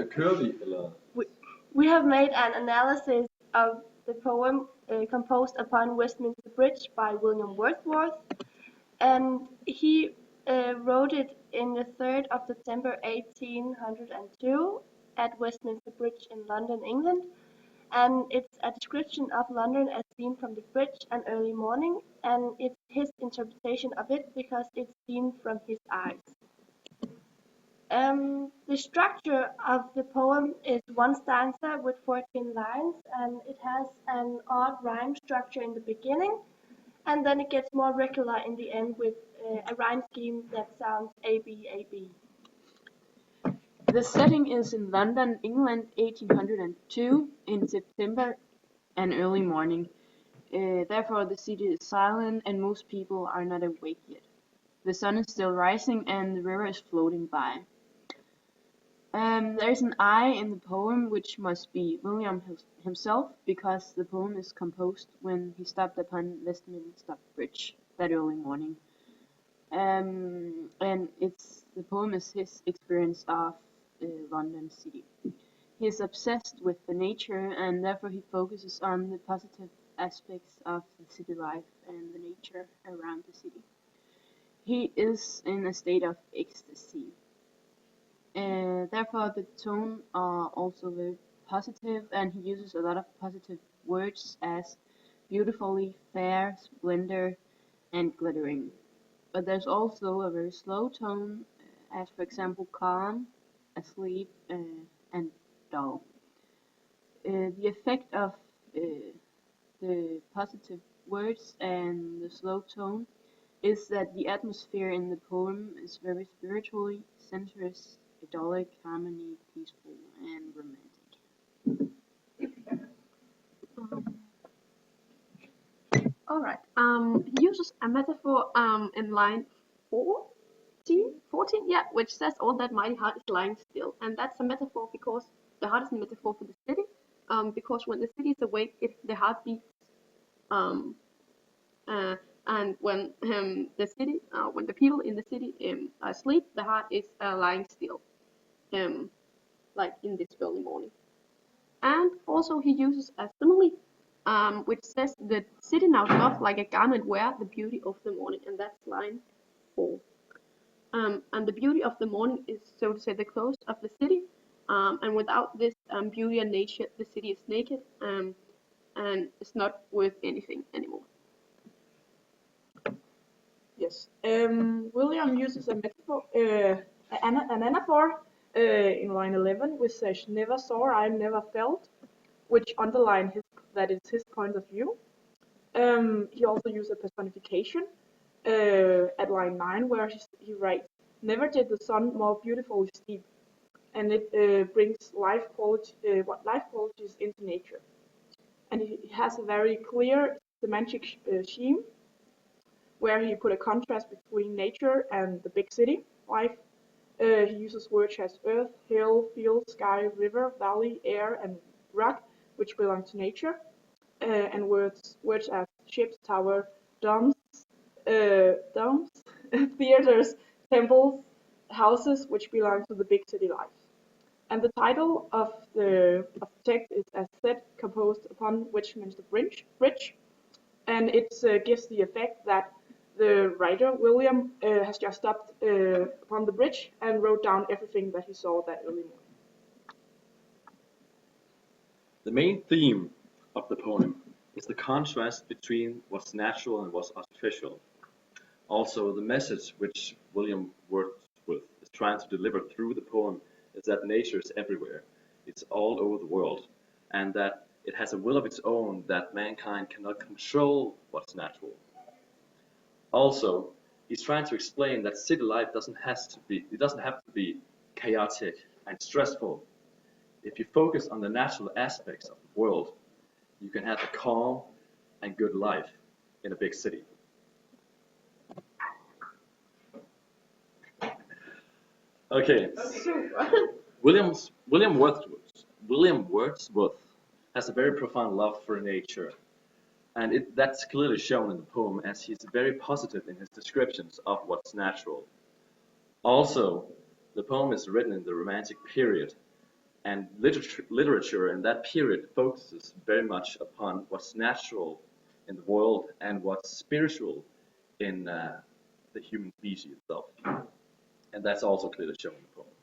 curvy eller? We have made an analysis of the poem composed upon Westminster Bridge by William Wordsworth, and he wrote it in the 3rd of September 1802 at Westminster Bridge in London, England. And it's a description of London as seen from the bridge an early morning, and it's his interpretation of it because it's seen from his eyes. The structure of the poem is one stanza with 14 lines, and it has an odd rhyme structure in the beginning, and then it gets more regular in the end with a rhyme scheme that sounds A, B, A, B. The setting is in London, England, 1802, in September and early morning. Therefore, the city is silent and most people are not awake yet. The sun is still rising and the river is floating by. There is an I in the poem, which must be William himself, because the poem is composed when he stopped upon Westminster Bridge that early morning. And the poem is his experience of London city. He is obsessed with the nature, and therefore he focuses on the positive aspects of the city life and the nature around the city. He is in a state of ecstasy. Therefore, the tone are also very positive, and he uses a lot of positive words as beautifully, fair, splendor, and glittering. But there's also a very slow tone, as for example, calm, asleep, and dull. The effect of the positive words and the slow tone is that the atmosphere in the poem is very spiritually sensuous, idyllic, harmony, peaceful, and romantic. All right. He uses a metaphor in line 14, yeah, which says all that mighty heart is lying still, and that's a metaphor because the heart is a metaphor for the city. Because when the city is awake, the heart beats. And when when the people in the city are asleep, the heart is lying still, like in this early morning. And also he uses a simile, which says the city now doth like a garment wear the beauty of the morning, and that's line 4. And the beauty of the morning is, so to say, the clothes of the city, and without this beauty and nature, the city is naked and it's not worth anything anymore. Yes. William uses a metaphor, an anaphor in line 11, which says, "Never saw, I never felt," which underlines that it's his point of view. He also uses a personification at line 9, where he writes, "Never did the sun more beautifully steep," and it brings life qualities into nature. And he has a very clear semantic scheme, where he put a contrast between nature and the big city life. He uses words as earth, hill, field, sky, river, valley, air, and rock, which belong to nature, and words as ships, tower, domes, theaters, temples, houses, which belong to the big city life. And the title of the text is, as said, composed upon Westminster Bridge, and it gives the effect that the writer, William, has just stopped upon the bridge and wrote down everything that he saw that early morning. The main theme of the poem is the contrast between what's natural and what's artificial. Also, the message which William Wordsworth is trying to deliver through the poem is that nature is everywhere. It's all over the world, and that it has a will of its own, that mankind cannot control what's natural. Also, he's trying to explain that city life doesn't have to be chaotic and stressful. If you focus on the natural aspects of the world, you can have a calm and good life in a big city. Okay. William Wordsworth has a very profound love for nature, and that's clearly shown in the poem, as he's very positive in his descriptions of what's natural. Also, the poem is written in the Romantic period, And literature in that period focuses very much upon what's natural in the world and what's spiritual in the human species itself. And that's also clearly shown in the poem.